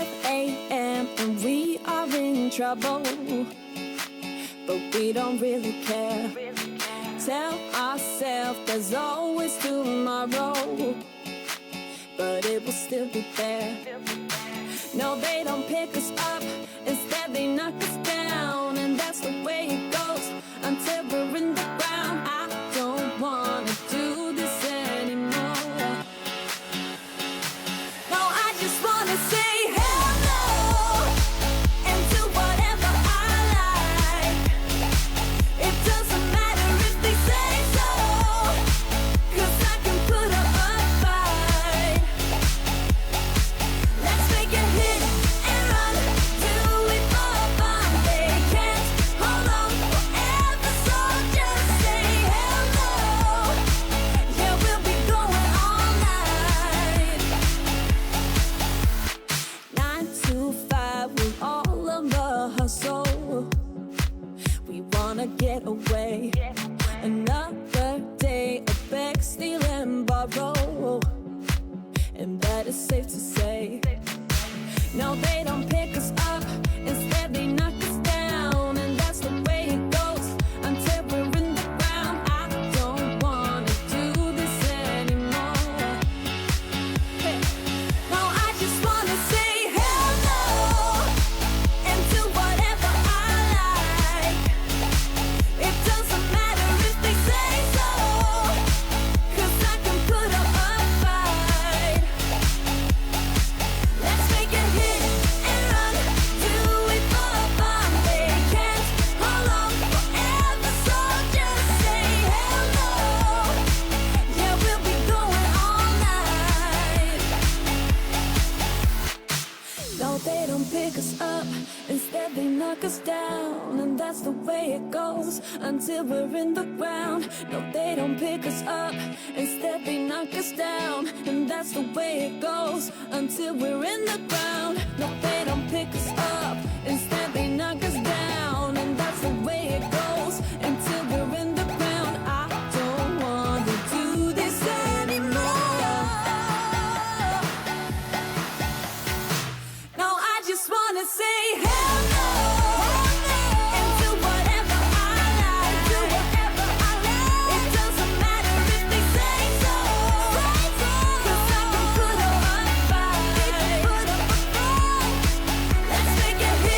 5 a.m. and we are in trouble, but we don't really care. Tell ourselves there's always tomorrow, but it will still be there. No, they don't pick us up, instead they knock us down, and that's the way it goes until we're in the ground. I don't wanna do this anymore. No, I just wanna say hello and do whatever I like. It doesn't matter if they say so, 'cause I can put up a fight. Let's make a hit and run, do it for fun. They can't hold on forever, so just say hello. Yeah, we'll be going all night. 9 to 5 with all of the hustle. We wanna get away. Another day of beg, steal and borrow, and that is safe to say. No, they don't pick us up, instead they knock us down, and that's the way it goes until we're in the ground. I don't wanna do this anymore. Hey. No, I just wanna say hello and do whatever I like. It doesn't matter if they say so, 'cause I can put up a fight. Let's make a hit and run, do it for fun. They can't hold on forever, so just say hello. Yeah, we'll be going all night. No, they don't pick us up, instead they knock us down, and that's the way it goes until we're in the ground. No, they don't pick us up, instead they knock us down, and that's the way it goes until we're in the ground. No, they don't pick us up, instead they knock us down, and that's the way it goes until we're in the ground. I don't wanna do this anymore. No, I just wanna say hello and do whatever I like. Do whatever I like. It doesn't matter if they say so, 'cause I can put up a fight. Let's make a hit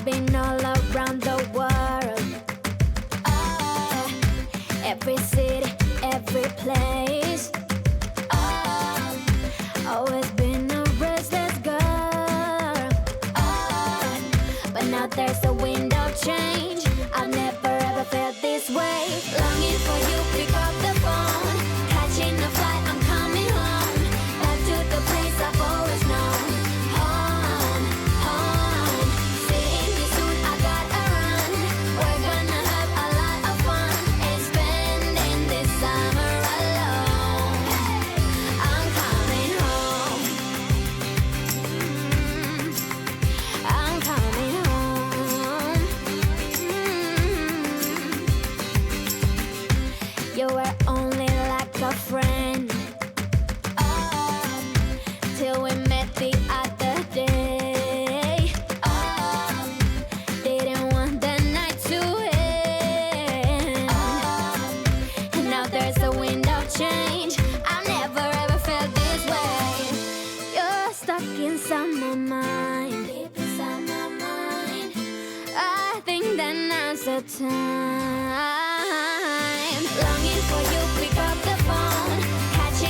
been all around the world. Every city, every place. Always been a restless girl. But now there's a wind of change. I've never ever felt this way. Longing for you, pick up the phone. Catching a flight, I'm coming home. Back to the place I've always known. Home, home. Seeing you soon, I gotta run. We're gonna have a lot of fun. And spending this summer alone. I'm coming home. I'm coming home. You were only like a friend. Till we met the other day. Didn't want the night to end. And now there's a wind of change. I've never ever felt this way. You're stuck inside my mind. Deep inside my mind. I think that now's the time. Longing for you, pick up the phone. Catching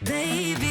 baby.